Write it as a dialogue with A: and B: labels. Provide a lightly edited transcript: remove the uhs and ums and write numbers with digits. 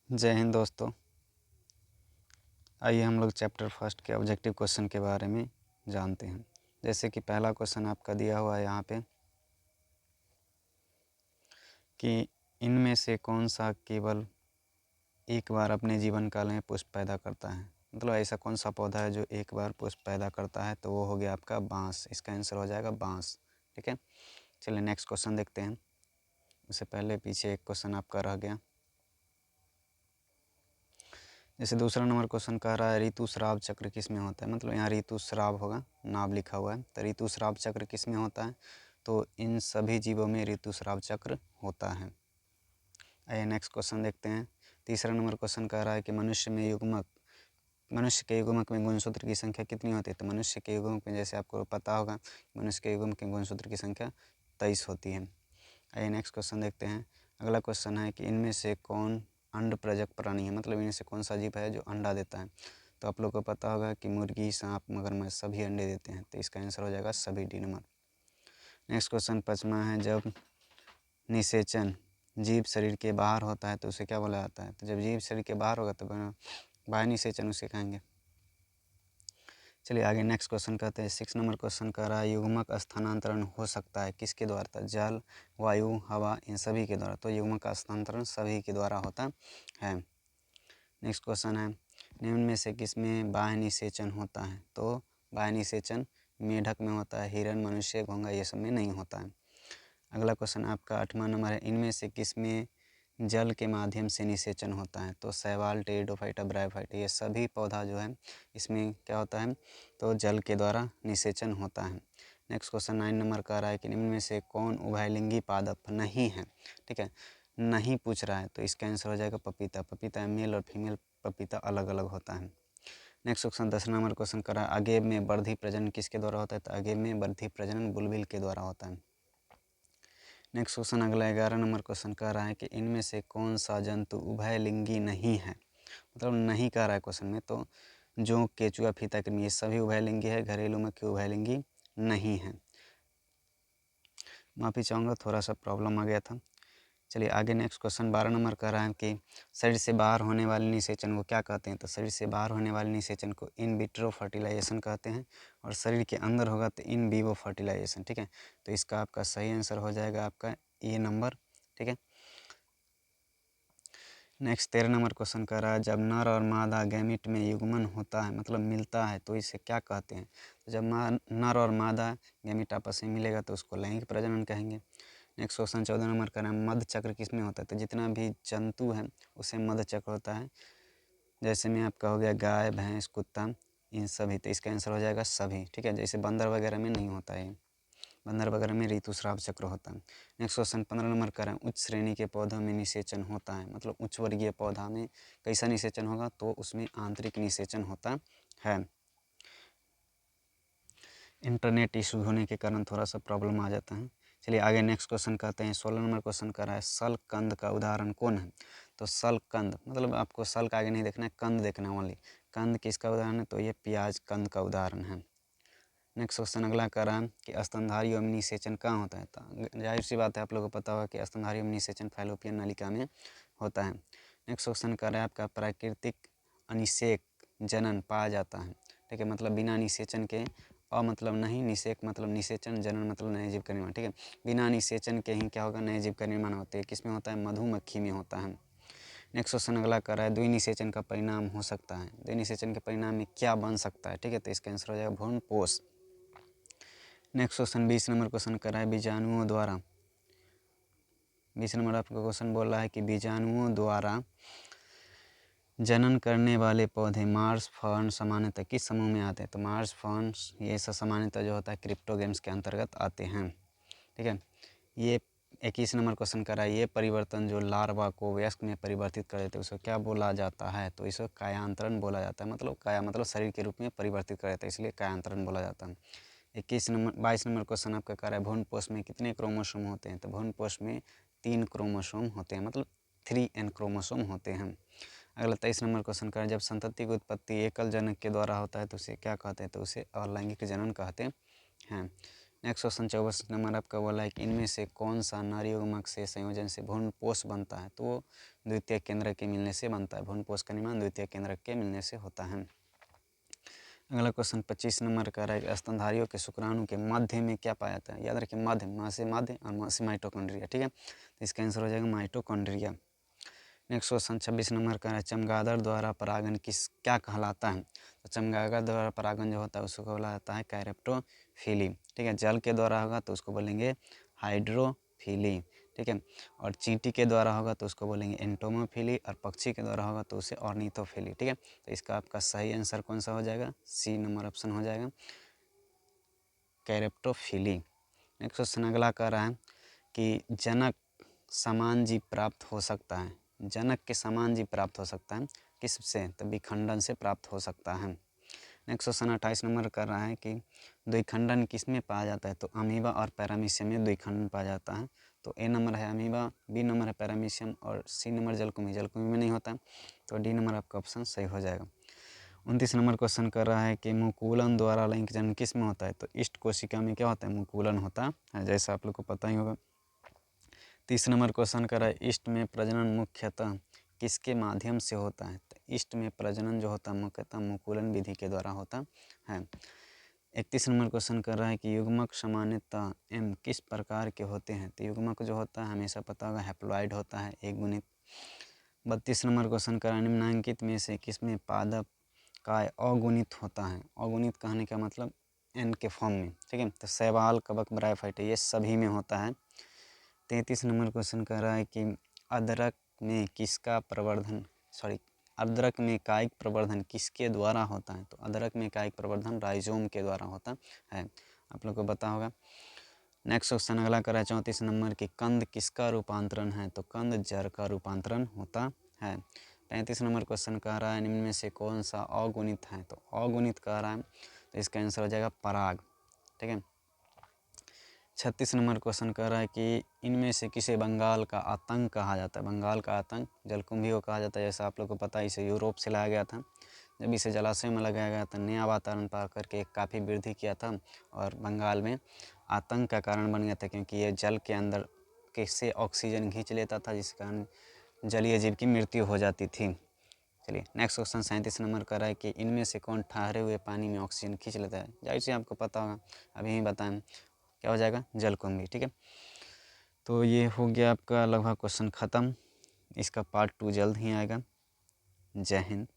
A: जय हिंद दोस्तों। आइए हम लोग चैप्टर फर्स्ट के ऑब्जेक्टिव क्वेश्चन के बारे में जानते हैं। जैसे कि पहला क्वेश्चन आपका दिया हुआ है यहाँ पे कि इनमें से कौन सा केवल एक बार अपने जीवन काल में पुष्प पैदा करता है। मतलब ऐसा कौन सा पौधा है जो एक बार पुष्प पैदा करता है, तो वो हो गया आपका बांस। इसका आंसर हो जाएगा बांस। ठीक है, चलिए नेक्स्ट क्वेश्चन देखते हैं। उससे पहले पीछे एक क्वेश्चन आपका रह गया। जैसे दूसरा नंबर क्वेश्चन कह रहा है ऋतुस्राव चक्र किस में होता है। मतलब यहाँ ऋतुस्राव होगा, नाम लिखा हुआ है, तो ऋतुस्राव चक्र किस में होता है, तो इन सभी जीवों में ऋतुस्राव चक्र होता है। आइए नेक्स्ट क्वेश्चन देखते हैं। तीसरा नंबर क्वेश्चन कह रहा है कि मनुष्य के युग्मक में गुणसूत्र की संख्या कितनी होती है। तो मनुष्य के युग्मक में, जैसे आपको पता होगा, मनुष्य के युग्मक में गुणसूत्र की संख्या 23 होती है। आइए नेक्स्ट क्वेश्चन देखते हैं। अगला क्वेश्चन है कि इनमें से कौन अंड प्रजक प्राणी है। मतलब इनमें से कौन सा जीव है जो अंडा देता है। तो आप लोग को पता होगा कि मुर्गी, सांप, मगरमच्छ सभी अंडे देते हैं, तो इसका आंसर हो जाएगा सभी, डी नंबर। नेक्स्ट क्वेश्चन 5वां है, जब निषेचन जीव शरीर के बाहर होता है तो उसे क्या बोला जाता है। तो जब जीव शरीर के बाहर होगा तो बाह्य निषेचन उसे कहेंगे। चलिए आगे नेक्स्ट क्वेश्चन कहते हैं। 6 नंबर क्वेश्चन कह रहा है युग्मक स्थानांतरण हो सकता है किसके द्वारा। तो जल, वायु, हवा, इन सभी के द्वारा। तो युग्मक का स्थानांतरण सभी के द्वारा होता है। नेक्स्ट क्वेश्चन है, निम्न में से किसमें बाह्य निषेचन होता है। तो बाह्य निषेचन मेढक में होता है, हिरण, मनुष्य, घोंघा ये सब में नहीं होता है। अगला क्वेश्चन आपका 8वां नंबर है, इनमें से किसमें जल के माध्यम से निषेचन होता है। तो शैवाल, टेरिडोफाइटा, ब्रायोफाइटा ये सभी पौधा जो है इसमें क्या होता है, तो जल के द्वारा निषेचन होता है। नेक्स्ट क्वेश्चन 9 नंबर का रहा है कि निम्न में से कौन उभयलिंगी पादप नहीं है। ठीक है, नहीं पूछ रहा है, तो इसका आंसर हो जाएगा पपीता। पपीता मेल और फीमेल पपीता अलग अलग होता है। नेक्स्ट क्वेश्चन 10 नंबर क्वेश्चन करा, अगेव में वर्धी प्रजनन किसके द्वारा होता है। तो अगेव में वर्धी प्रजनन बुलबिल के द्वारा होता है। नेक्स्ट क्वेश्चन अगला 11 नंबर क्वेश्चन कह रहा है कि इनमें से कौन सा जंतु उभयलिंगी नहीं है। मतलब नहीं कह रहा है क्वेश्चन में, तो जोंक, केचुआ, फीता कृमि ये सभी उभयलिंगी है, घरेलू मक्खी उभयलिंगी नहीं है। माफ़ी चाहूँगा, थोड़ा सा प्रॉब्लम आ गया था। चलिए आगे नेक्स्ट क्वेश्चन 12 नंबर कह रहा है कि शरीर से बाहर होने वाले निषेचन को क्या कहते हैं। तो शरीर से बाहर होने वाले निषेचन को इन विट्रो फर्टिलाइजेशन कहते हैं, और शरीर के अंदर होगा तो इन विवो फर्टिलाइजेशन। ठीक है, तो इसका आपका सही आंसर हो जाएगा आपका ए नंबर। ठीक है, नेक्स्ट 13 नंबर क्वेश्चन कह रहा है, जब नर और मादा गैमिट में युग्मन होता है, मतलब मिलता है, तो इसे क्या कहते हैं। तो जब नर और मादा गैमिट आपस में मिलेगा तो उसको लैंगिक प्रजनन कहेंगे। नेक्स्ट क्वेश्चन 14 नंबर का नाम मध चक्र किस में होता है। तो जितना भी जंतु है उसे मध चक्र होता है। जैसे में आपका हो गया गाय, भैंस, कुत्ता, इन सभी, तो इसका आंसर हो जाएगा सभी। ठीक है, जैसे बंदर वगैरह में नहीं होता है, बंदर वगैरह में ऋतुस्राव चक्र होता है। नेक्स्ट क्वेश्चन 15 नंबर का है, उच्च श्रेणी के पौधों में निषेचन होता है। मतलब उच्च वर्गीय पौधा में कैसा निषेचन होगा, तो उसमें आंतरिक निषेचन होता है। इंटरनेट इशू होने के कारण थोड़ा सा प्रॉब्लम आ जाता है। चलिए आगे नेक्स्ट क्वेश्चन कहते हैं। 16 नंबर क्वेश्चन कर रहा है, शल्ककंद का उदाहरण कौन है। तो शल्ककंद मतलब आपको शल्क आगे नहीं देखना है, कंद देखना है ओनली। कंद किसका उदाहरण है, तो ये प्याज कंद का उदाहरण है। नेक्स्ट क्वेश्चन अगला कर रहा है कि स्तनधारी एवं निषेचन कहाँ होता है। तो जाहिर सी बात है, आप लोगों को पता होगा कि स्तनधारी एवं निषेचन फैलोपियन नलिका में होता है। नेक्स्ट क्वेश्चन कर रहा है आपका प्राकृतिक अनिषेक जनन पाया जाता है। ठीक है, मतलब बिना निषेचन के, मतलब नहीं, निषेक मतलब निषेचन, जनन मतलब नए जीव का निर्माण। ठीक है, बिना निषेचन के ही क्या होगा, नए जीव का निर्माण होते हैं। किस में होता है, मधुमक्खी में होता है। नेक्स्ट क्वेश्चन अगला कर रहा है, द्विनिषेचन का परिणाम हो सकता है। द्विनिषेचन के परिणाम में क्या बन सकता है। ठीक है, तो इसका आंसर हो जाएगा भ्रूणपोष। नेक्स्ट क्वेश्चन 20 नंबर क्वेश्चन कर रहा है, बीजाणुओं द्वारा, 20 नंबर आपका क्वेश्चन बोल रहा है कि बीजाणुओं द्वारा जनन करने वाले पौधे मार्स फर्न सामान्यतः किस समूह में आते हैं। तो मार्स फर्न ये सब सामान्यतः जो होता है क्रिप्टोगेम्स के अंतर्गत आते हैं। ठीक है, ये 21 नंबर क्वेश्चन कर रहा है, ये परिवर्तन जो लार्वा को वयस्क में परिवर्तित कर देते हैं उसको क्या बोला जाता है। तो इसको कायांतरण बोला जाता है। मतलब काया मतलब शरीर के रूप में परिवर्तित कर देता है, इसलिए कायांतरण बोला जाता है। 22 नंबर क्वेश्चन आपका कह रहा है, भ्रूणपोष में कितने क्रोमोसोम होते हैं। तो भ्रूणपोष में 3 क्रोमोसोम होते हैं, मतलब 3n क्रोमोसोम होते हैं। अगला 23 नंबर क्वेश्चन का, जब संतति की उत्पत्ति एकल जनक के द्वारा होता है तो उसे क्या कहते हैं। तो उसे अलैंगिक जनन कहते हैं। नेक्स्ट क्वेश्चन 24 नंबर आपका बोला है कि इनमें से कौन सा नारीयुग्मक से संयोजन से भ्रूणपोष बनता है, तो वो द्वितीय केंद्रक के मिलने से बनता है। भ्रूणपोष का निर्माण द्वितीय केंद्रक के मिलने से होता है। अगला क्वेश्चन 25 नंबर का है स्तनधारियों के शुक्राणु के मध्य में क्या पाया जाता है। याद रखिए मध्य, माँ से मध्य और माँ से माइटोकॉन्ड्रिया, ठीक है। तो इसका आंसर हो जाएगा माइटोकॉन्ड्रिया। नेक्स्ट क्वेश्चन 26 नंबर का है चमगादड़ द्वारा परागण क्या कहलाता है। तो चमगादड़ द्वारा परागण जो होता है उसको बोला जाता है कैरेप्टोफिली, ठीक है। जल के द्वारा होगा तो उसको बोलेंगे हाइड्रोफिली, ठीक है। और चींटी के द्वारा होगा तो उसको बोलेंगे एंटोमोफिली, और पक्षी के द्वारा होगा तो उसे ऑर्निथोफिली, ठीक है। तो इसका आपका सही आंसर कौन सा हो जाएगा, सी नंबर ऑप्शन हो जाएगा, कैरेप्टोफिली। नेक्स्ट क्वेश्चन अगला कह रहा है कि जनक समान जीव प्राप्त हो सकता है। जनक के समान जीव प्राप्त हो सकता है किससे, तो विखंडन से प्राप्त हो सकता है। नेक्स्ट क्वेश्चन 28 नंबर कर रहा है कि द्विखंडन किस में पाया जाता है, तो अमीबा और पैरामीशियम में द्विखंडन पाया जाता है। तो ए नंबर है अमीबा, बी नंबर है पैरामीशियम और सी नंबर जलकुंभी। जलकुंभी में नहीं होता, तो डी नंबर आपका ऑप्शन सही हो जाएगा। 29 नंबर क्वेश्चन कर रहा है कि मुकुलन द्वारा लैंगिक जनन किस में होता है, तो इष्ट कोशिका में क्या होता है, मुकुलन होता है, जैसा आप लोग को पता ही होगा। 30 नंबर क्वेश्चन कर रहा है इष्ट में प्रजनन मुख्यतः किसके माध्यम से होता है, तो इष्ट में प्रजनन जो होता है मुख्यतः मुकुलन विधि के द्वारा होता है। 31 नंबर क्वेश्चन कर रहा है कि युग्मक सामान्यतः एम किस प्रकार के होते हैं, तो युग्मक जो होता है हमेशा पता होगा हैप्लॉइड होता है, एक गुणित। 32 नंबर क्वेश्चन कर रहा है निम्नांकित में से किसमें पादप काय अगुणित होता है। अगुणित कहने का मतलब एन के फॉर्म में, ठीक है। तो शैवाल, कवक, ब्रायोफाइटा ये सभी में होता है। 33 नंबर क्वेश्चन कह रहा है कि अदरक में किसका प्रवर्धन अदरक में कायिक प्रवर्धन किसके द्वारा होता है, तो अदरक में कायिक प्रवर्धन राइजोम के द्वारा होता है, आप लोग को पता होगा। नेक्स्ट क्वेश्चन अगला करा है 34 नंबर की कंद किसका रूपांतरण है, तो कंद जड़ का रूपांतरण होता है। 35 नंबर क्वेश्चन कह रहा है निम्न में से कौन सा अगुणित है, तो अगुणित कह रहा है तो इसका आंसर हो जाएगा पराग, ठीक है। 36 नंबर क्वेश्चन कह रहा है कि इनमें से किसे बंगाल का आतंक कहा जाता है। बंगाल का आतंक जलकुंभी को कहा जाता है, जैसा आप लोग को पता है इसे यूरोप से लाया गया था। जब इसे जलाशय में लगाया गया था नया वातावरण पा करके काफ़ी वृद्धि किया था और बंगाल में आतंक का कारण बन गया था, क्योंकि ये जल के अंदर कैसे ऑक्सीजन खींच लेता था, जिस कारण जलीय जीव की मृत्यु हो जाती थी। चलिए नेक्स्ट क्वेश्चन 37 नंबर कर रहा है कि इनमें से कौन ठहरे हुए पानी में ऑक्सीजन खींच लेता है। जाहिर से आपको पता होगा, अभी ही बताएं, क्या हो जाएगा, जलकुंभी, ठीक है। तो ये हो गया आपका लगभग क्वेश्चन ख़त्म। इसका पार्ट 2 जल्द ही आएगा। जय हिंद।